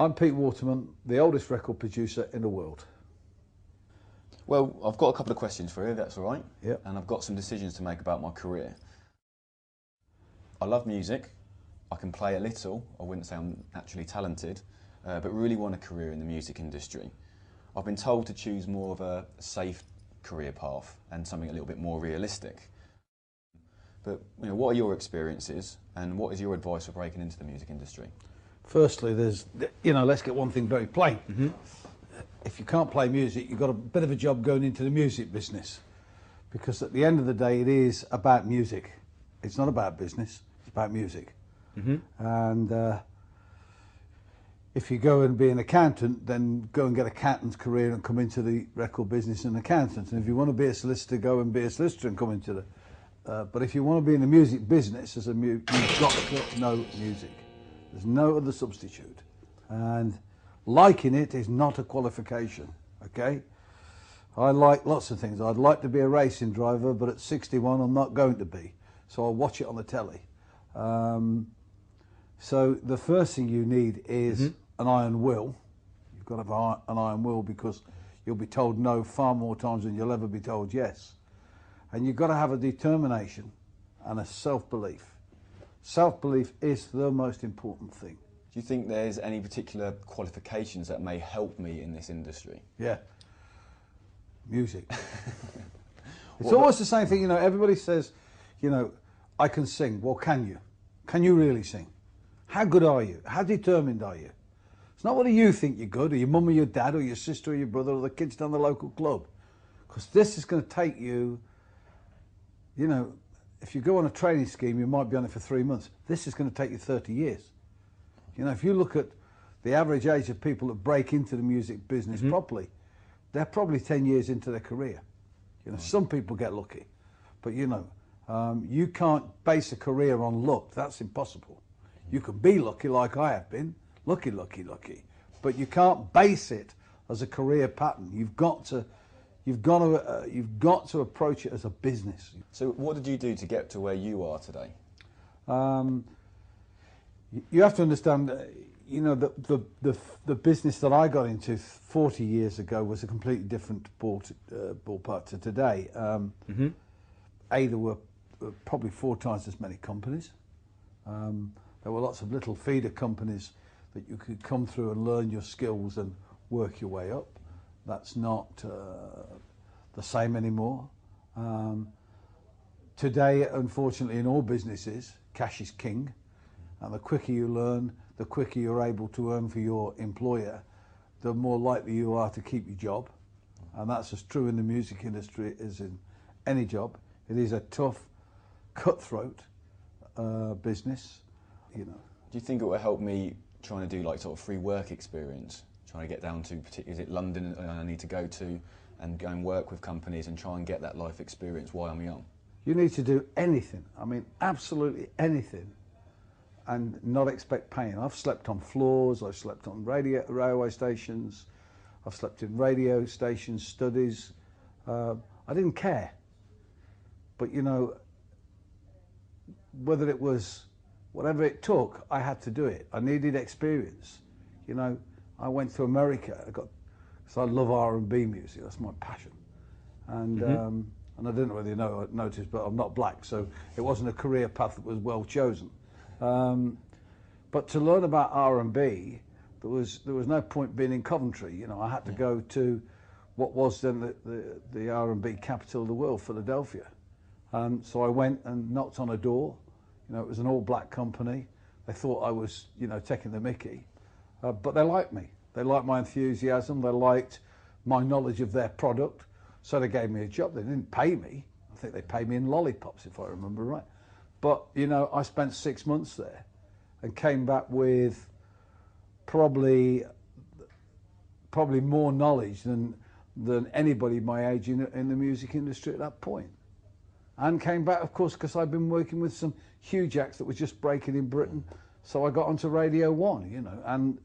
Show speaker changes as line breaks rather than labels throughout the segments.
I'm Pete Waterman, the oldest record producer in the world.
Well, I've got a couple of questions for you, that's all right.
Yep.
And I've got some decisions to make about my career. I love music. I can play a little. I wouldn't say I'm naturally talented, but really want a career in the music industry. I've been told to choose more of a safe career path and something a little bit more realistic. But what are your experiences and what is your advice for breaking into the music industry?
Firstly, let's get one thing very plain. If you can't play music, you've got a bit of a job going into the music business, because at the end of the day, it is about music. It's not about business, it's about music. And if you go and be an accountant, then go and get an accountant's career and come into the record business as an accountant. And if you want to be a solicitor, go and be a solicitor and come into the... but if you want to be in the music business, you've got to know music. There's no other substitute. And liking it is not a qualification, okay? I like lots of things. I'd like to be a racing driver, but at 61 I'm not going to be. So I'll watch it on the telly. So the first thing you need is an iron will. You've got to have an iron will, because you'll be told no far more times than you'll ever be told yes. And you've got to have a determination and a self-belief. Self-belief is the most important thing.
Do you think there's any particular qualifications that may help me in this industry?
Yeah. Music. It's always the same thing, everybody says, I can sing. Well, can you? Can you really sing? How good are you? How determined are you? It's not whether you think you're good, or your mum or your dad or your sister or your brother or the kids down the local club. Because this is going to take you, if you go on a training scheme, you might be on it for 3 months. This is going to take you 30 years. If you look at the average age of people that break into the music business properly, they're probably 10 years into their career. Some people get lucky, but you can't base a career on luck. That's impossible. You can be lucky, like I have been, lucky, but you can't base it as a career pattern. You've got to approach it as a business.
So what did you do to get to where you are today?
You have to understand, the business that I got into 40 years ago was a completely different ballpark to today. There were probably 4 times as many companies. There were lots of little feeder companies that you could come through and learn your skills and work your way up. That's not the same anymore. Today, unfortunately, in all businesses, cash is king. And the quicker you learn, the quicker you're able to earn for your employer, the more likely you are to keep your job. And that's as true in the music industry as in any job. It is a tough, cutthroat business,
Do you think it will help me trying to do like sort of free work experience? Trying to get down to, is it London I need to go to, and go and work with companies and try and get that life experience while I'm young?
You need to do anything, absolutely anything, and not expect pain. I've slept on floors, I've slept on railway stations, I've slept in radio stations, studies. I didn't care. But whether it was whatever it took, I had to do it. I needed experience. I went to America because I love R&B music. That's my passion. And I don't know whether you noticed, but I'm not black, so it wasn't a career path that was well chosen. But to learn about R&B, there was no point being in Coventry. I had to go to what was then the R&B capital of the world, Philadelphia. So I went and knocked on a door. It was an all-black company. They thought I was, taking the mickey. But they liked me. They liked my enthusiasm. They liked my knowledge of their product. So they gave me a job. They didn't pay me. I think they paid me in lollipops, if I remember right. But, I spent 6 months there and came back with probably more knowledge than anybody my age in the music industry at that point. And came back, of course, because I'd been working with some huge acts that were just breaking in Britain. So I got onto Radio 1, and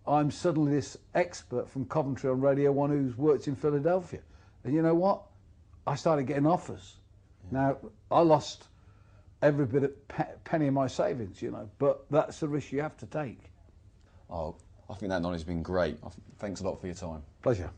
I'm suddenly this expert from Coventry on Radio 1 who's worked in Philadelphia. And you know what? I started getting offers. Now, I lost every bit of penny of my savings, but that's the risk you have to take.
Oh, I think that knowledge has been great. Thanks a lot for your time.
Pleasure.